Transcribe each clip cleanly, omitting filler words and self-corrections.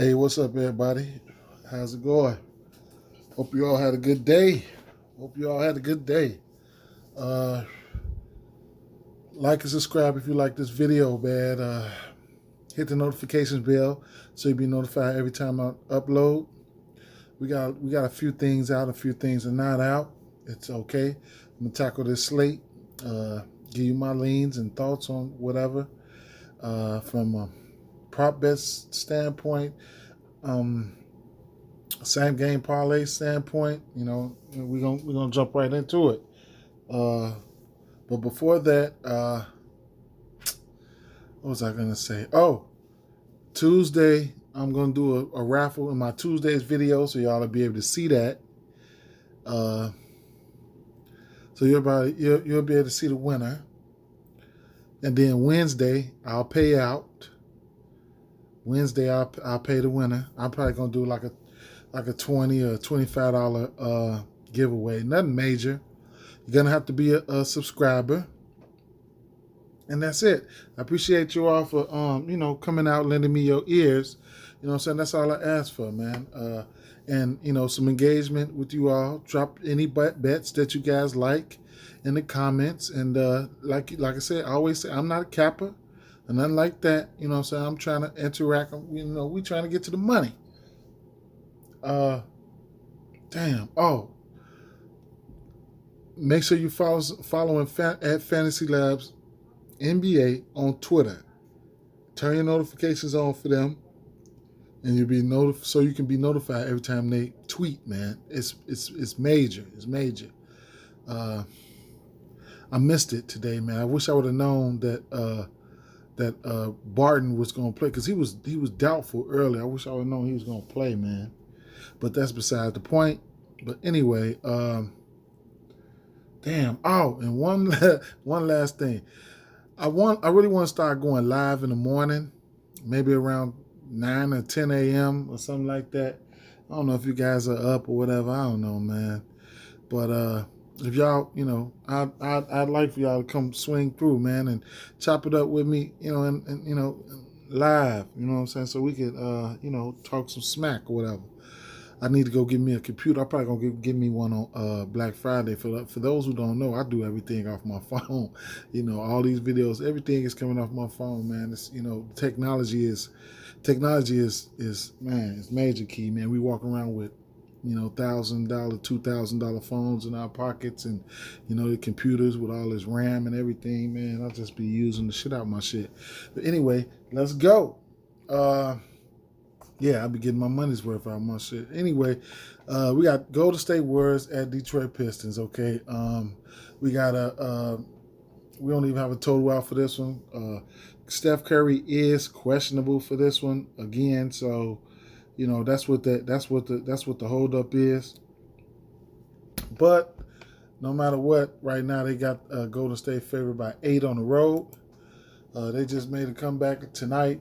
Hey, what's up, everybody? How's it going? Hope you all had a good day. Hope you all had a good day. Uh, like and subscribe if you like this video, man. Hit the notifications bell so you'll be notified every time I upload. We got a few things out, a few things are not out. It's okay. I'm gonna tackle this slate. Give you my leans and thoughts on whatever from a prop bets standpoint. Same game parlay standpoint, we're gonna jump right into it. But before that, what was I gonna say? Oh, Tuesday I'm gonna do a raffle in my Tuesday's video, so y'all will be able to see that. So you'll be able to see the winner, and then Wednesday I'll pay out. Wednesday I'll pay the winner. I'm probably gonna do like a $20 or $25 giveaway. Nothing major. You're gonna have to be a subscriber, and that's it. I appreciate you all for coming out, lending me your ears. You know what I'm saying? That's all I ask for, man. And some engagement with you all. Drop any bets that you guys like in the comments. And like I said, I always say I'm not a capper or nothing like that. You know what I'm saying? I'm trying to interact. We trying to get to the money. Make sure you following at Fantasy Labs NBA on Twitter. Turn your notifications on for them, and you'll be so you can be notified every time they tweet. Man, it's major. It's major. I missed it today, man. I wish I would have known that Barton was going to play, because he was doubtful early. I wish I would have known he was going to play, man. But that's beside the point. But anyway, damn. Oh, and one last thing. I really want to start going live in the morning, maybe around 9 or 10 a.m. or something like that. I don't know if you guys are up or whatever. I don't know, man. But if y'all, I'd like for y'all to come swing through, man, and chop it up with me, and live, you know what I'm saying, so we could, talk some smack or whatever. I need to go get me a computer. I'm probably gonna get me one on Black Friday. For those who don't know, I do everything off my phone. All these videos, everything is coming off my phone, man. It's technology is man, it's major key, man. We walk around with $1,000, $2,000 phones in our pockets, and the computers with all this RAM and everything, man. I'll just be using the shit out of my shit. But anyway, let's go. Yeah, I'll be getting my money's worth out of my shit. Anyway, we got Golden State Warriors at Detroit Pistons, okay? We don't even have a total out for this one. Steph Curry is questionable for this one again, so that's what the holdup is. But no matter what, right now they got Golden State favored by 8 on the road. They just made a comeback tonight.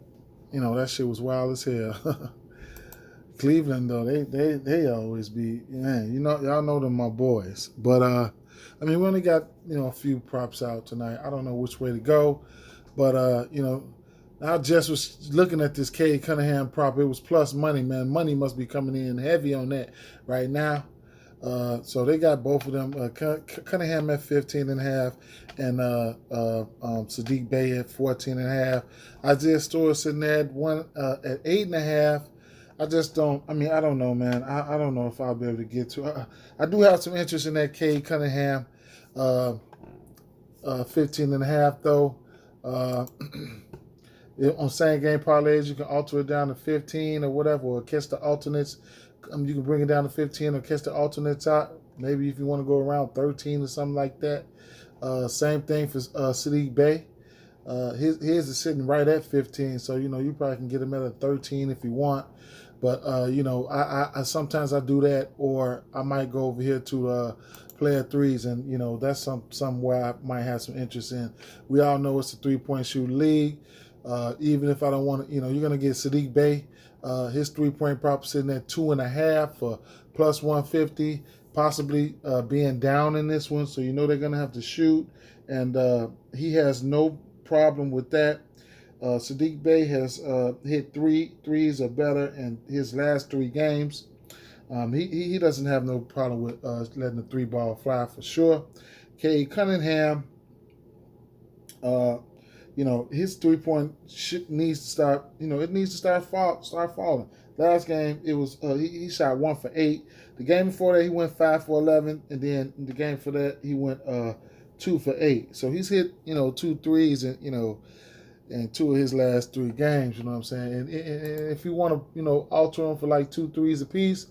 That shit was wild as hell. Cleveland, though, they always be, man, y'all know them, my boys. But, we only got, a few props out tonight. I don't know which way to go. But, I just was looking at this Cade Cunningham prop. It was plus money, man. Money must be coming in heavy on that right now. So they got both of them. Cunningham at 15.5 and Sadiq Bey at 14.5. Isaiah Stewart sitting there at 8.5. I just don't. I don't know, man. I don't know if I'll be able to get to. I do have some interest in that Cade Cunningham, 15.5 though. On same game parlays, you can alter it down to 15 or whatever, or catch the alternates. You can bring it down to 15 or catch the alternates out. Maybe if you want to go around 13 or something like that. Same thing for Sadiq Bey. His is sitting right at 15, so you probably can get him at a 13 if you want. But I sometimes I do that, or I might go over here to player threes, and that's somewhere I might have some interest in. We all know it's a 3-point shooting league. Even if I don't want to, you're gonna get Sadiq Bey. His 3-point prop sitting at 2.5 for plus 150, possibly being down in this one. So they're gonna have to shoot, and he has no problem with that. Sadiq Bey has hit three threes or better in his last 3 games. He doesn't have no problem with letting the 3-ball fly for sure. Cade Cunningham, his 3-point needs to start. It needs to start falling. Last game it was he shot 1 for 8. The game before that he went 5 for 11, and then the game for that he went 2 for 8. So he's hit 2 threes and in 2 of his last 3 games. You know what I'm saying? And if you want to alter him for like 2 threes apiece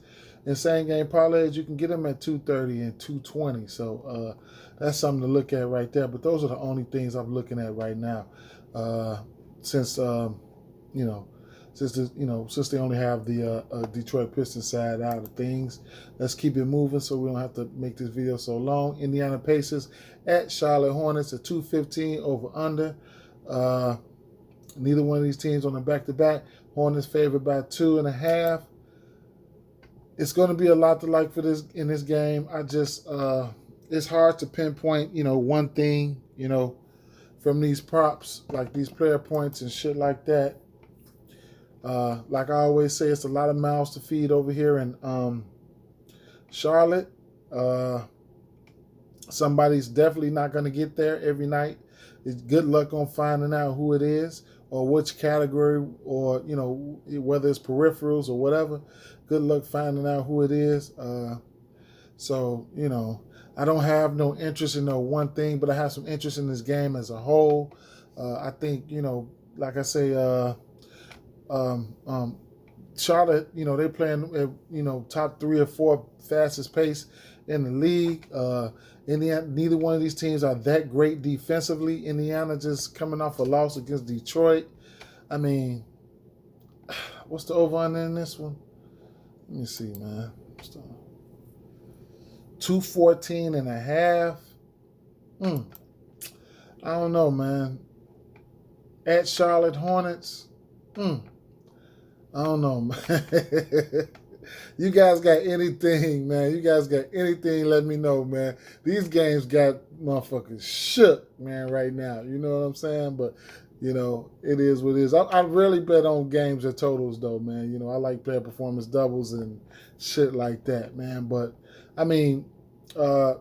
in same game parlays, you can get him at 230 and 220. So that's something to look at right there. But those are the only things I'm looking at right now, since they only have the Detroit Pistons side out of things. Let's keep it moving so we don't have to make this video so long. Indiana Pacers at Charlotte Hornets at 215 over under. Neither one of these teams on the back-to-back. Hornets favored by 2.5. It's going to be a lot to like for this in this game. It's hard to pinpoint, one thing, from these props, like these player points and shit like that. Like I always say, it's a lot of mouths to feed over here in Charlotte. Somebody's definitely not going to get there every night. It's good luck on finding out who it is or which category, or whether it's peripherals or whatever. Good luck finding out who it is. So I don't have no interest in no one thing, but I have some interest in this game as a whole. I think like I say, Charlotte, they playing at top 3 or 4 fastest pace in the league. Indiana, neither one of these teams are that great defensively. Indiana just coming off a loss against Detroit. I mean, what's the over-under in this one? Let me see, man. 214.5. I don't know, man. At Charlotte Hornets. I don't know, man. You guys got anything, man? You guys got anything? Let me know, man. These games got motherfuckers shook, man, right now. You know what I'm saying? But, it is what it is. I really bet on games or totals, though, man. I like player performance doubles and shit like that, man. But, I mean,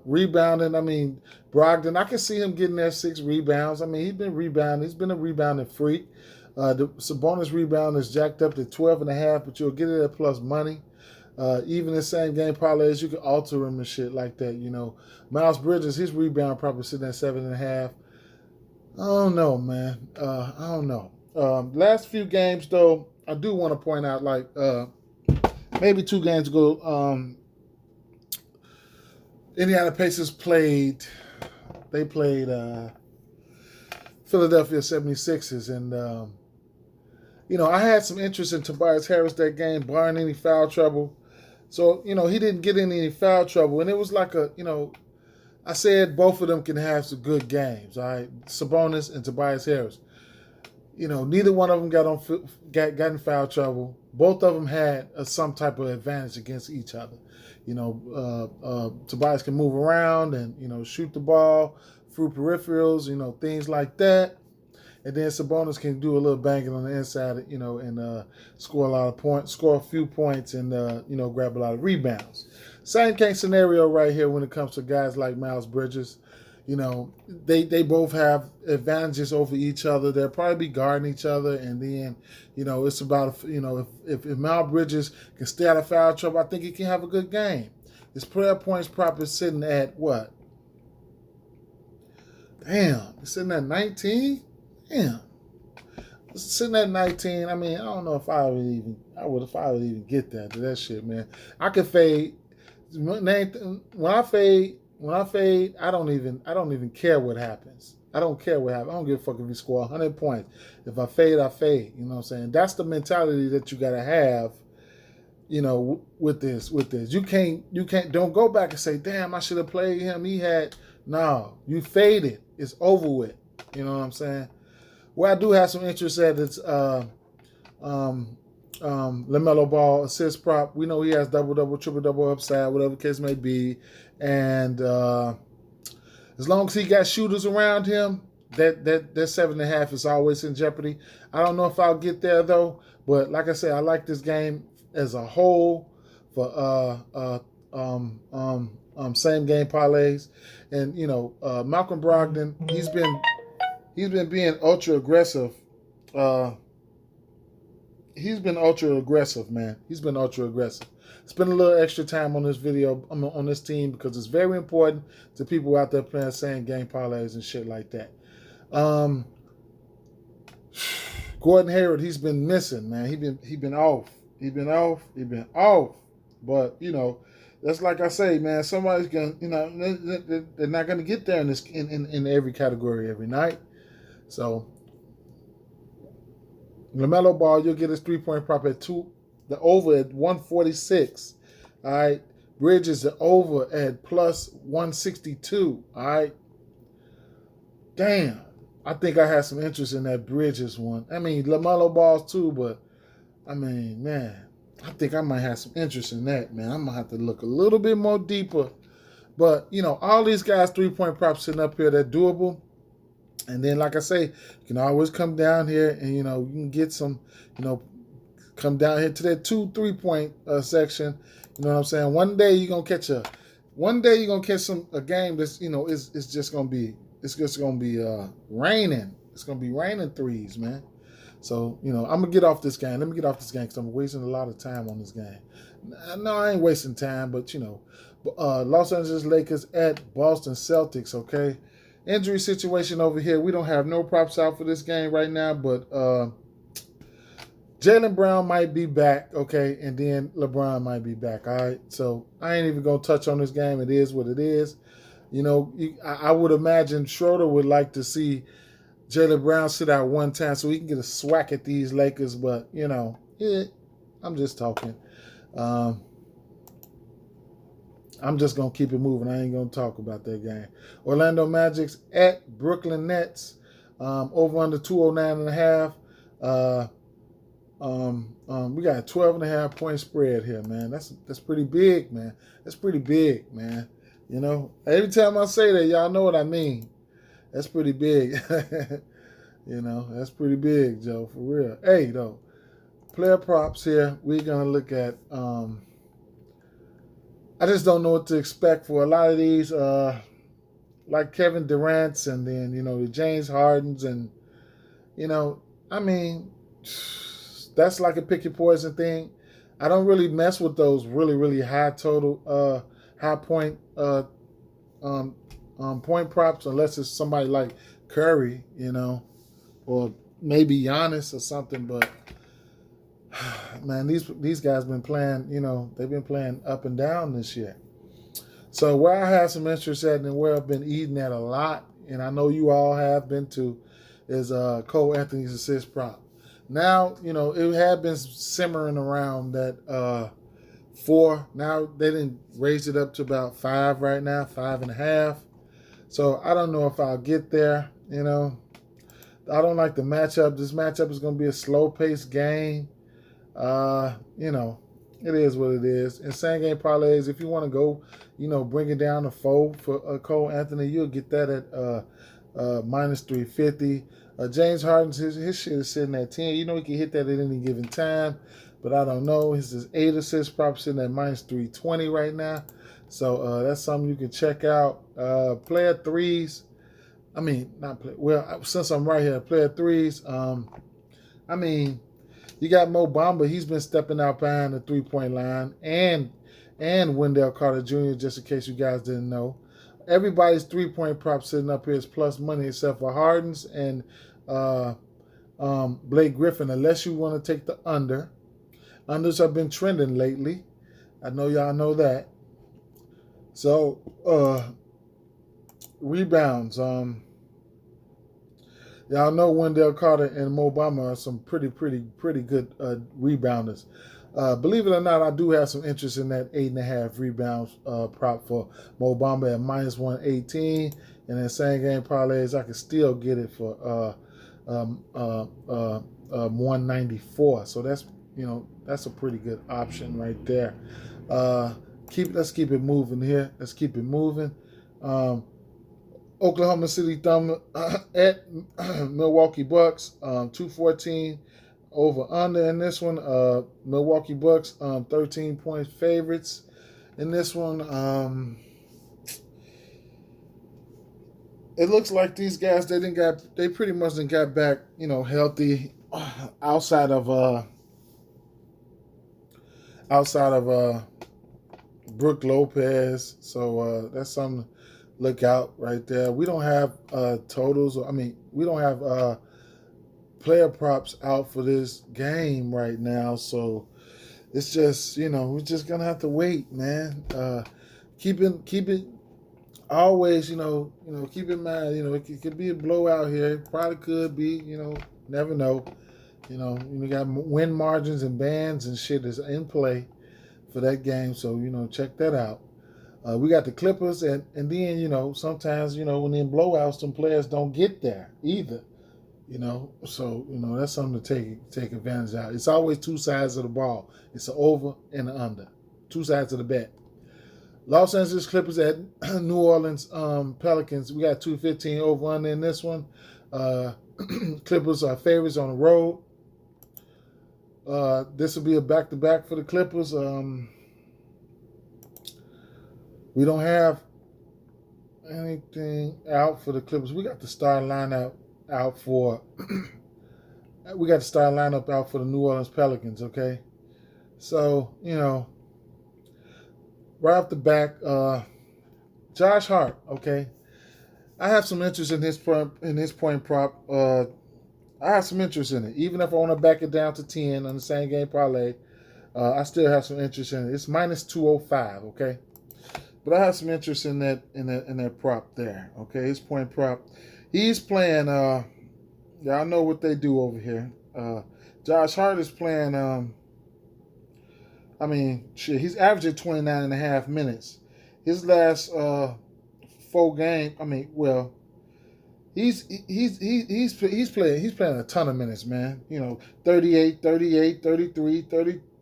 rebounding, Brogdon, I can see him getting there 6 rebounds. He's been rebounding. He's been a rebounding freak. The Sabonis rebound is jacked up to 12.5, but you'll get it at plus money. Even the same game parlays, you can alter him and shit like that. Miles Bridges, his rebound probably sitting at 7.5. I don't know, man. I don't know. Last few games, though, I do want to point out, like maybe 2 games ago, Indiana Pacers played Philadelphia 76ers, and I had some interest in Tobias Harris that game, barring any foul trouble. So, he didn't get in any foul trouble. And it was like I said both of them can have some good games, all right? Sabonis and Tobias Harris. Neither one of them got in foul trouble. Both of them had some type of advantage against each other. Tobias can move around and, shoot the ball through peripherals, things like that. And then Sabonis can do a little banging on the inside, and score a lot of points, score a few points, and grab a lot of rebounds. Same kind of scenario right here when it comes to guys like Miles Bridges. They both have advantages over each other. They'll probably be guarding each other, and then it's about if Miles Bridges can stay out of foul trouble, I think he can have a good game. His player points prop is sitting at what? Damn, it's sitting at 19. Damn. Sitting at 19, I don't know if I would even get that shit, man. I could fade. When I fade, I don't even care what happens. I don't care what happens. I don't give a fuck if you score 100 points. If I fade, I fade. You know what I'm saying? That's the mentality that you gotta have, with this. You can't don't go back and say, damn, I should have played him. No, you faded. It's over with. You know what I'm saying? Where I do have some interest at, it's LaMelo Ball assist prop. We know he has double-double, triple-double upside, whatever the case may be. And as long as he got shooters around him, that 7.5 is always in jeopardy. I don't know if I'll get there though, but like I said, I like this game as a whole for same game parlays. And Malcolm Brogdon, he's been being ultra aggressive. He's been ultra aggressive, man. He's been ultra aggressive. Spend a little extra time on this video, on this team, because it's very important to people out there playing same game parlays and shit like that. Gordon Hayward, he's been missing, man. He been off. He been off. But that's like I say, man. Somebody's gonna, they're not gonna get there in every category every night. So LaMelo Ball, you'll get his 3-point prop at 2. The over at 146. All right. Bridges the over at plus 162. All right. Damn. I think I had some interest in that Bridges one. I mean, LaMelo Balls too, but I mean, man, I think I might have some interest in that, man. I'm going to have to look a little bit more deeper. But, all these guys 3-point props sitting up here, they're doable. And then, like I say, you can always come down here and, you can get some, come down here to that 2-3-point section. You know what I'm saying? One day you're going to catch a game that's, it's just going to be raining. It's going to be raining threes, man. So, I'm going to get off this game. Let me get off this game because I'm wasting a lot of time on this game. No, I ain't wasting time, but, Los Angeles Lakers at Boston Celtics, okay? Injury situation over here. We don't have no props out for this game right now, but Jalen Brown might be back, okay? And then LeBron might be back, all right? So I ain't even going to touch on this game. It is what it is. I would imagine Schroeder would like to see Jalen Brown sit out one time so he can get a swack at these Lakers, but, I'm just talking. I'm just going to keep it moving. I ain't going to talk about that game. Orlando Magic's at Brooklyn Nets. Over under 209.5. We got a 12.5 point spread here, man. That's pretty big, man. That's pretty big, man. Every time I say that, y'all know what I mean. That's pretty big. That's pretty big, Joe, for real. Hey, though, player props here. We're going to look at... I just don't know what to expect for a lot of these, like Kevin Durant's and then, the James Hardens and, I mean, that's like a pick your poison thing. I don't really mess with those really, really high total, high point, point props unless it's somebody like Curry, or maybe Giannis or something, but man, these guys been playing, they've been playing up and down this year. So where I have some interest at and where I've been eating at a lot, and I know you all have been too, is Cole Anthony's assist prop. Now, it had been simmering around that 4. Now they didn't raise it up to about 5 right now, 5.5. So I don't know if I'll get there, I don't like the matchup. This matchup is going to be a slow-paced game. It is what it is. In same game parlays, if you want to go, bring it down to 4 for Cole Anthony, you'll get that at minus 350. James Harden, his shit is sitting at 10. He can hit that at any given time, but I don't know. His 8 assist prop sitting at minus 320 right now. So that's something you can check out. Player threes. I mean, not play. Well, since I'm right here, player threes. I mean, you got Mo Bamba. He's been stepping out behind the 3-point line, and Wendell Carter Jr. Just in case you guys didn't know, everybody's 3-point prop sitting up here is plus money except for Harden's and Blake Griffin. Unless you want to take the under. Unders have been trending lately. I know y'all know that. So rebounds. Y'all know Wendell Carter and Mo Bamba are some pretty good rebounders. Believe it or not, I do have some interest in that 8.5 rebounds prop for Mo Bamba at minus 118. And in same game parlays, I can still get it for 194. So that's that's a pretty good option right there. Let's keep it moving here. Let's keep it moving. Oklahoma City Thunder at Milwaukee Bucks, 214 over under in this one. Milwaukee Bucks, 13-point favorites in this one. It looks like these guys they pretty much didn't got back, healthy outside of Brook Lopez. So that's something to look out right there. We don't have totals. We don't have player props out for this game right now. So it's just, we're just gonna have to wait, man. Keep it always, keep in mind, it could be a blowout here. It probably could be, never know. You got win margins and bands and shit is in play for that game. So, check that out. We got the Clippers, and then, sometimes, when in blowouts, some players don't get there either. So, that's something to take advantage of. It's always two sides of the ball. It's an over and an under. Two sides of the bet. Los Angeles Clippers at New Orleans Pelicans. We got 215 over under in this one. Clippers are favorites on the road. This will be a back-to-back for the Clippers. We don't have anything out for the Clippers. We got the star lineup out for we got the star lineup out for the New Orleans Pelicans, okay? So, right off the back, Josh Hart, okay? I have some interest in his point prop. I have some interest in it. Even if I want to back it down to 10 on the same game parlay, I still have some interest in it. It's minus 205, okay? But I have some interest in that prop there, okay? His point prop. He's playing, y'all know what they do over here. Josh Hart is playing, he's averaging 29 and a half minutes. His last 4 games, he's playing a ton of minutes, man. 38, 33, 30,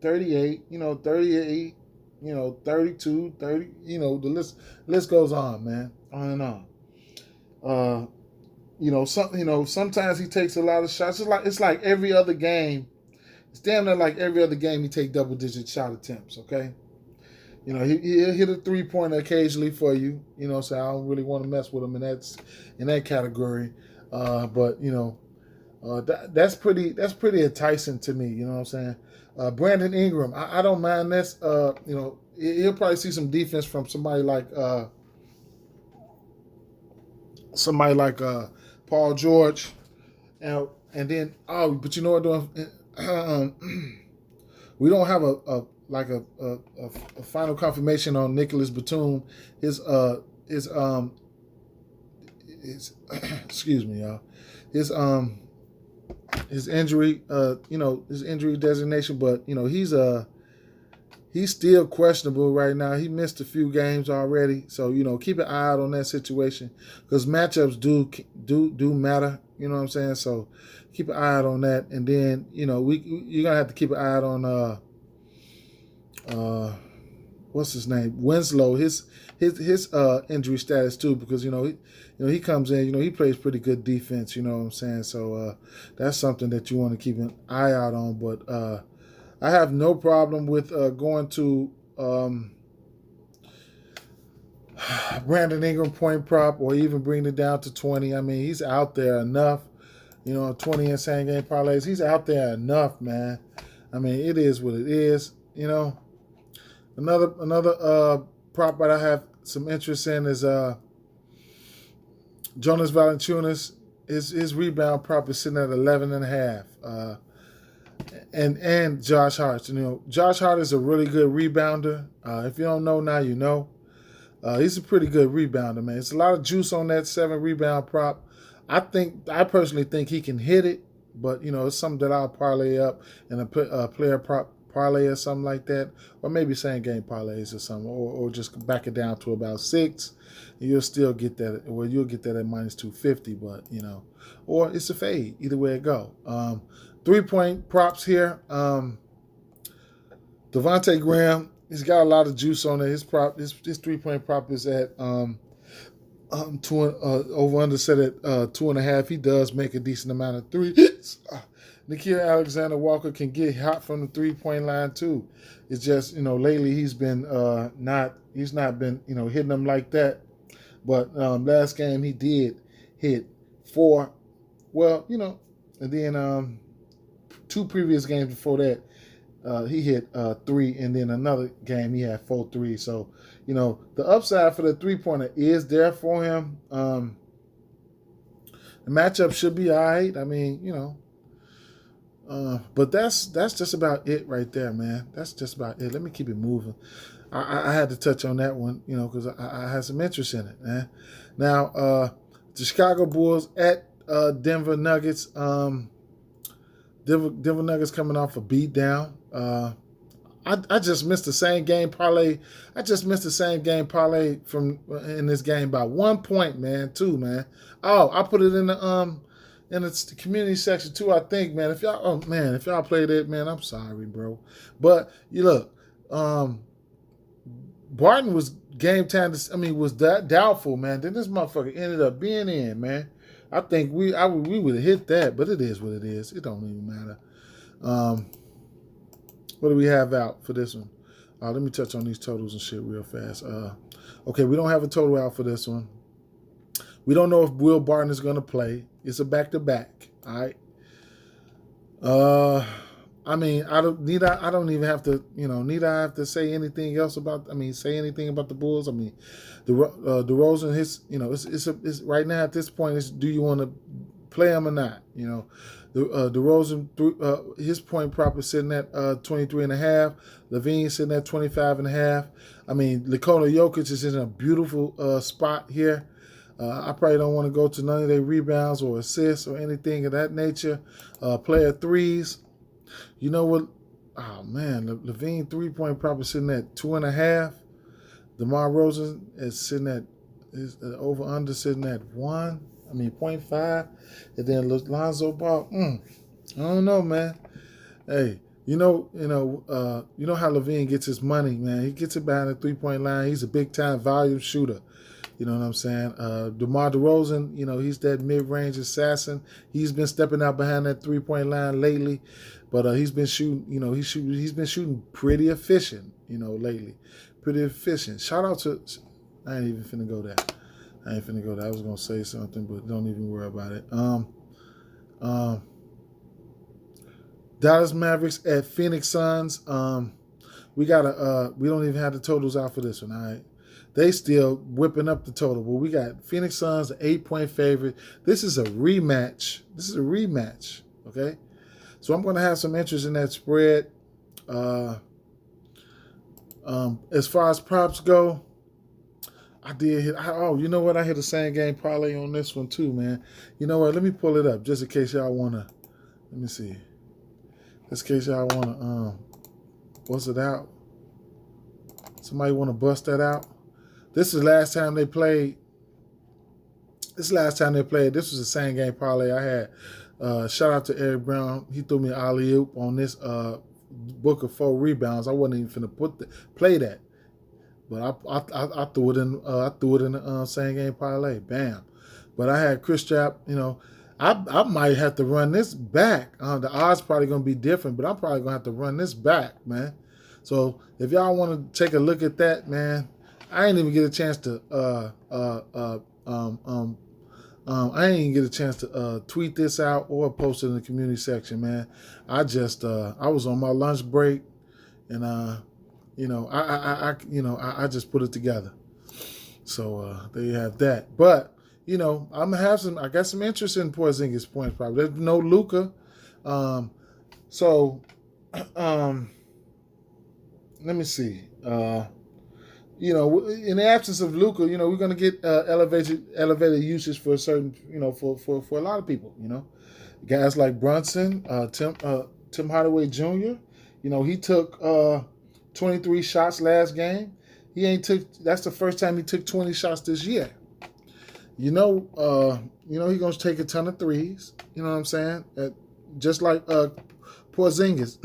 38, 38, 32, 30, the list goes on, man. On and on. Sometimes he takes a lot of shots. It's like every other game. It's damn near like every other game he take double-digit shot attempts, okay? He'll hit a three-pointer occasionally for you, so I don't really want to mess with him in that category. But that's pretty enticing to me, you know what I'm saying? Brandon Ingram, I don't mind this. He'll probably see some defense from somebody like Paul George, and then but you know what? We don't have a final confirmation on Nicholas Batum. His excuse me, y'all. His injury, his injury designation, but he's still questionable right now. He missed a few games already, so keep an eye out on that situation because matchups do matter. You know what I'm saying? So keep an eye out on that, and then you're gonna have to keep an eye out on what's his name, Winslow. His injury status too, because he comes in, he plays pretty good defense. You know what I'm saying? So that's something that you want to keep an eye out on. But I have no problem with going to Brandon Ingram point prop or even bringing it down to 20. He's out there enough. 20 in same game parlays. He's out there enough, man. It is what it is. Another prop that I have some interest in is Jonas Valanciunas. His rebound prop is sitting at 11.5. And Josh Hart. Josh Hart is a really good rebounder. If you don't know now, you know. He's a pretty good rebounder, man. It's a lot of juice on that 7 rebound prop. I personally think he can hit it, but it's something that I'll parlay up in a player prop parlay or something like that, or maybe same game parlays or something, or just back it down to about 6. And you'll still get that. Well, you'll get that at minus 250, but or it's a fade. Either way it go. 3-point props here. Devontae Graham, he's got a lot of juice on it. His 3-point prop is at Over under set at 2.5. He does make a decent amount of threes. Nickeil Alexander-Walker can get hot from the 3-point line too. It's just, lately he's been he's not been, hitting them like that. But last game he did hit 4. Well, and then 2 previous games before that, he hit 3, and then another game he had 4 threes. So, the upside for the 3-pointer is there for him. The matchup should be all right. I mean, but that's just about it right there, man. That's just about it. Let me keep it moving. I had to touch on that one, because I had some interest in it, man. Now, the Chicago Bulls at Denver Nuggets. Denver Nuggets coming off a beat down. I just missed the same game parlay. I just missed the same game parlay from in this game by 1 point, man. 2, man. Oh, I put it in the community section too. I think, man. If y'all played it, man, I'm sorry, bro. But you look, Barton was game time. Was that doubtful, man? Then this motherfucker ended up being in, man. I think we would have hit that, but it is what it is. It don't even matter. What do we have out for this one? Let me touch on these totals and shit real fast. Okay, we don't have a total out for this one. We don't know if Will Barton is going to play. It's a back-to-back. All right. I don't even have to, need I have to say anything else say anything about the Bulls? The DeRozan, it's right now at this point, do you want to play him or not? DeRozan, his point prop is sitting at 23.5. Levine sitting at 25.5. Nikola Jokic is in a beautiful spot here. I probably don't want to go to none of their rebounds or assists or anything of that nature. Player threes. You know what? Oh, man. Levine 3-point prop is sitting at 2.5. DeMar Rosen is sitting at, over-under sitting at 0.5. And then Lonzo Ball, I don't know, man. Hey, you know how Levine gets his money, man. He gets it behind the 3-point line. He's a big-time volume shooter. You know what I'm saying? DeMar DeRozan, he's that mid-range assassin. He's been stepping out behind that 3-point line lately, but he's been shooting. He's been shooting pretty efficient. Lately, pretty efficient. Shout out to. I ain't even finna go there. I was gonna say something, but don't even worry about it. Dallas Mavericks at Phoenix Suns. We don't even have the totals out for this one. All right. They still whipping up the total. But we got Phoenix Suns, an 8-point favorite. This is a rematch. Okay? So I'm going to have some interest in that spread. As far as props go, I did hit. You know what? I hit the same game parlay on this one too, man. You know what? Let me pull it up just in case y'all want to. Let me see. Just in case y'all want to bust it out. Somebody want to bust that out? This is the last time they played. This was the same game parlay I had. Shout out to Eric Brown. He threw me an alley-oop on this Booker 4 rebounds. I wasn't even finna play that. But I threw it in. I threw it in the same game parlay. Bam. But I had Chris Strap. I might have to run this back. The odds probably gonna be different, but I'm probably gonna have to run this back, man. So if y'all want to take a look at that, man, I ain't even get a chance to tweet this out or post it in the community section, man. I was on my lunch break, and I just put it together. So there you have that. But I'm gonna have I got some interest in Porzingis points. Probably there's no Luka, let me see. In the absence of Luka, we're gonna get elevated usage for a certain, for a lot of people. Guys like Brunson, Tim Hardaway Jr. He took 23 shots last game. That's the first time he took 20 shots this year. He's gonna take a ton of threes. You know what I'm saying? Just like Porzingis.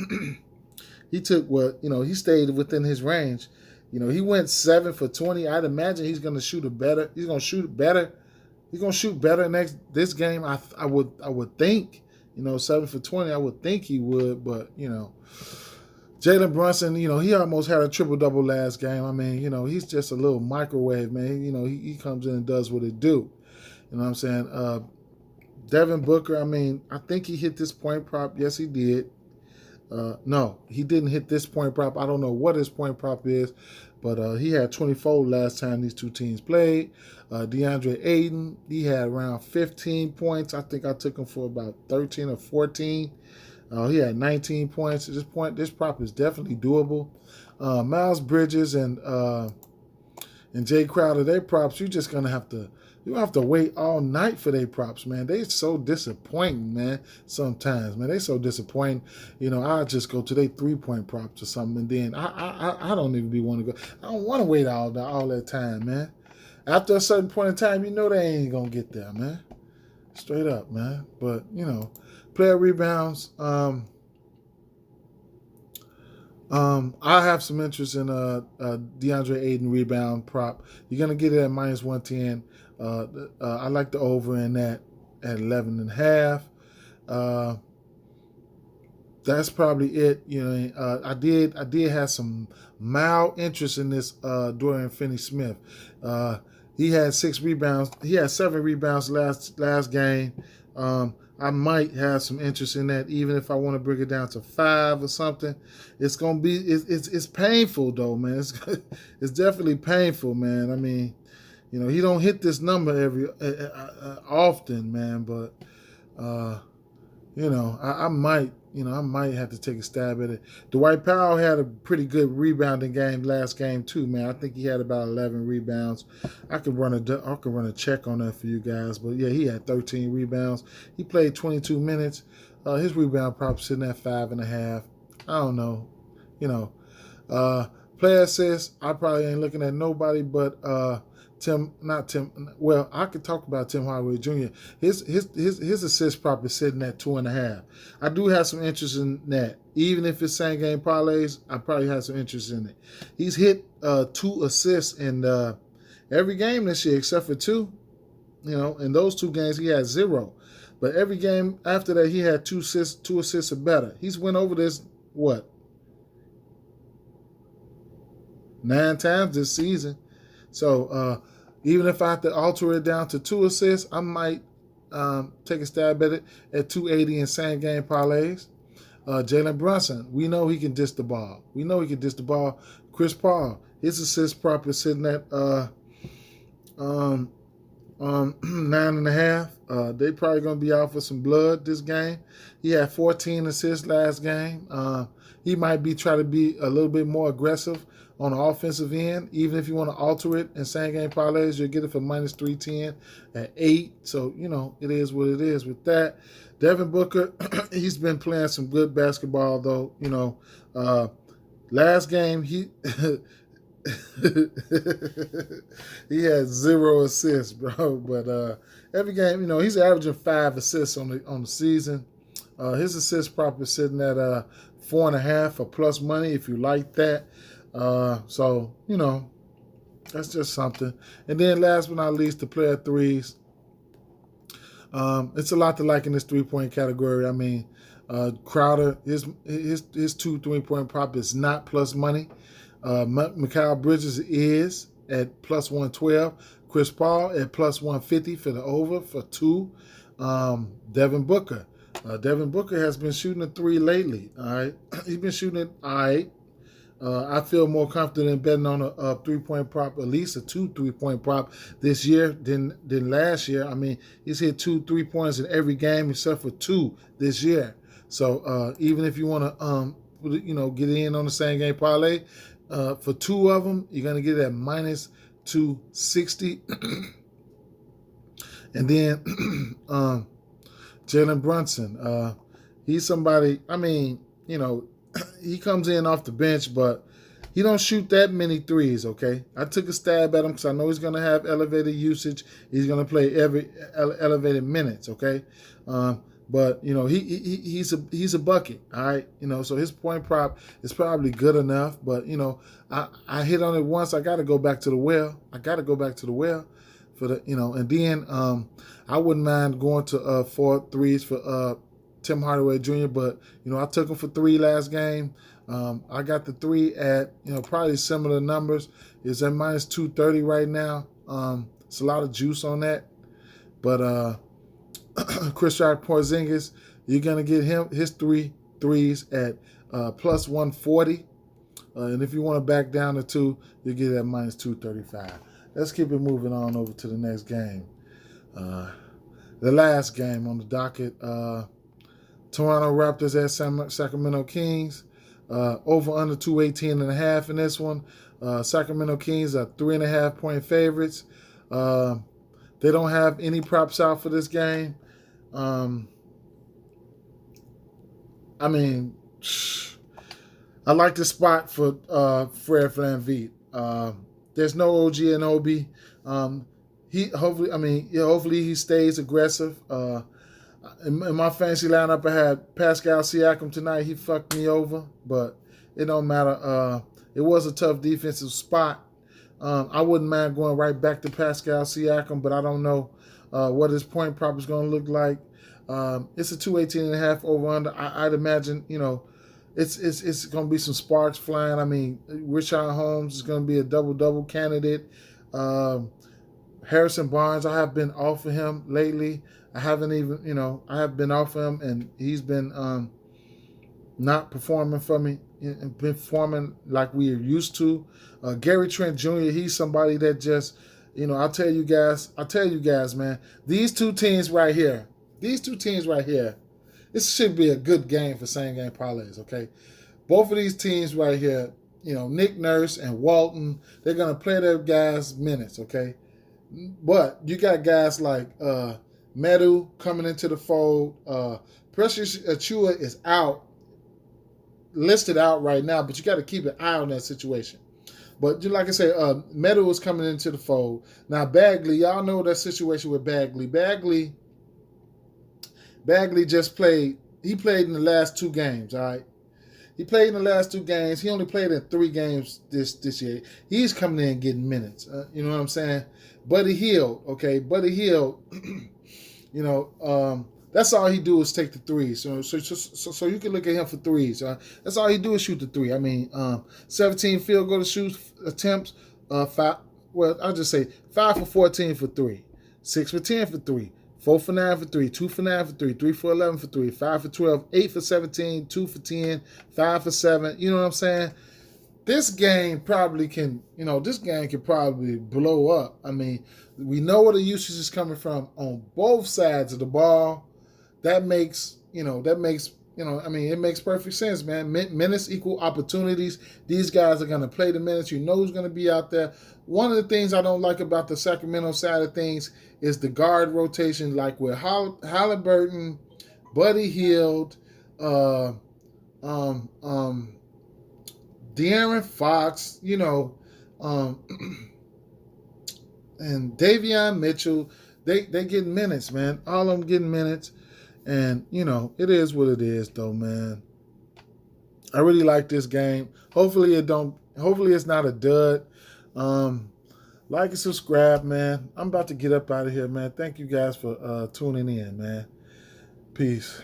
He took he stayed within his range. He went 7 for 20. I'd imagine he's going to shoot better. He's going to shoot better. He's going to shoot better this game. I would think. 7 for 20. I would think he would, but Jalen Brunson, he almost had a triple-double last game. I mean, he's just a little microwave, man. He comes in and does what it do. You know what I'm saying? Devin Booker, I mean, I think he hit this point prop. Yes, he did. No, he didn't hit this point prop. I don't know what his point prop is, but he had 24 last time these two teams played. DeAndre Ayton, he had around 15 points. I think I took him for about 13 or 14. He had 19 points. At this point, this prop is definitely doable. Miles Bridges and Jay Crowder, their props, you're just gonna have to wait all night for their props, man. They so disappointing, man. Sometimes, man, they so disappointing. I just go to their 3-point props or something, and then I don't even want to go. I don't want to wait all that time, man. After a certain point in time, they ain't gonna get there, man. Straight up, man. But player rebounds. I have some interest in DeAndre Ayton rebound prop. You're gonna get it at -110. I like the over in that at 11.5. That's probably it. I did have some mild interest in this Dorian Finney-Smith. He had 6 rebounds. He had 7 rebounds last game. I might have some interest in that, even if I want to bring it down to 5 or something. It's gonna be it's painful though, man. It's definitely painful, man. I mean, he don't hit this number every often, man. But I might have to take a stab at it. Dwight Powell had a pretty good rebounding game last game too, man. I think he had about 11 rebounds. I could run a check on that for you guys, but yeah, he had 13 rebounds. He played 22 minutes. His rebound prop sitting at 5.5. I don't know, player assists. I probably ain't looking at nobody but Well, I could talk about Tim Hardaway Jr. His assist prop is sitting at 2.5. I do have some interest in that. Even if it's same game parlays, I probably have some interest in it. He's hit 2 assists in every game this year except for 2. In those 2 games he had 0. But every game after that he had 2 assists or better. He's went over this 9 times this season. So even if I have to alter it down to 2 assists, I might take a stab at it at 280 in same game parlays. Jalen Brunson, we know he can dish the ball. Chris Paul, his assist prop is sitting at 9.5. They probably gonna be out for some blood this game. He had 14 assists last game. He might be trying to be a little bit more aggressive on the offensive end. Even if you want to alter it in same game parlays, you'll get it for -310 at 8. So, it is what it is with that. Devin Booker, he's been playing some good basketball, though. Last game, he he had 0 assists, bro. But every game, he's averaging 5 assists on the season. His assist prop is sitting at 4.5 for plus money if you like that. So, that's just something. And then last but not least, the player threes. It's a lot to like in this 3-point category. I mean, Crowder, his 2 3-point prop is not plus money. Mikal Bridges is at plus 112. Chris Paul at plus 150 for the over for 2. Devin Booker. Devin Booker has been shooting a 3 lately. All right, he's been shooting it all right. I feel more confident in betting on a 3-point prop, at least a 2 3-point prop this year than last year. I mean, he's hit 2 3-pointers in every game except for 2 this year. So even if you want to, get in on the same game parlay, for 2 of them, you're gonna get it at -260. And then Jalen Brunson, he's somebody. I mean, he comes in off the bench, but he don't shoot that many threes, okay? I took a stab at him because I know he's going to have elevated usage. He's going to play every elevated minutes, okay? But he's a bucket, all right. So his point prop is probably good enough. But I hit on it once. I got to go back to the well. For the and then I wouldn't mind going to 4 threes for Tim Hardaway Jr. But I took him for 3 last game. I got the 3 at probably similar numbers. It's at minus 230 right now. It's a lot of juice on that, but Kristaps Porzingis, you're gonna get his 3 threes at plus 140, and if you want to back down to 2, you get it at minus 235. Let's keep it moving on over to the next game. The last game on the docket, Toronto Raptors at Sacramento Kings. Over under 218.5 in this one. Sacramento Kings are 3.5 point favorites. They don't have any props out for this game. I like the spot for Fred VanVleet. There's no OG Anunoby. Hopefully he stays aggressive. In my fantasy lineup, I had Pascal Siakam tonight. He fucked me over, but it don't matter. It was a tough defensive spot. I wouldn't mind going right back to Pascal Siakam, but I don't know what his point prop is going to look like. It's a 218.5 over under. I'd imagine, it's going to be some sparks flying. Richaun Holmes is going to be a double-double candidate. Harrison Barnes, I have been off of him lately. I have been off of him, and he's been not performing for me, and performing like we are used to. Gary Trent Jr., he's somebody that just, I'll tell you guys, man, these two teams right here, this should be a good game for same game parlays, okay? Both of these teams right here, Nick Nurse and Walton, they're going to play their guys minutes, okay? But you got guys like Medu coming into the fold. Precious Achua is listed out right now, but you got to keep an eye on that situation. But like I said, Medu is coming into the fold. Now Bagley, y'all know that situation with Bagley. Bagley just played. He played in the last 2 games, all right? He played in the last 2 games. He only played in 3 games this year. He's coming in and getting minutes. You know what I'm saying? Buddy Hield, okay? Buddy Hield, that's all he do is take the threes. So you can look at him for threes. That's all he do is shoot the 3. 17 field goal to shoot attempts. 5. Well, I'll just say 5 for 14 for 3, 6 for 10 for 3, 4 for 9 for 3, 2 for 9 for 3, 3 for 11 for 3, 5 for 12, 8 for 17, 2 for 10, 5 for 7. You know what I'm saying? This game probably can, this game can probably blow up. We know where the usage is coming from on both sides of the ball. It makes perfect sense, man. Minutes equal opportunities. These guys are going to play the minutes. Who's going to be out there. One of the things I don't like about the Sacramento side of things is the guard rotation, like with Halliburton, Buddy Hield, De'Aaron Fox, and Davion Mitchell. They getting minutes, man. All of them getting minutes. And, it is what it is, though, man. I really like this game. Hopefully it's not a dud. Like and subscribe, man. I'm about to get up out of here, man. Thank you guys for tuning in, man. Peace.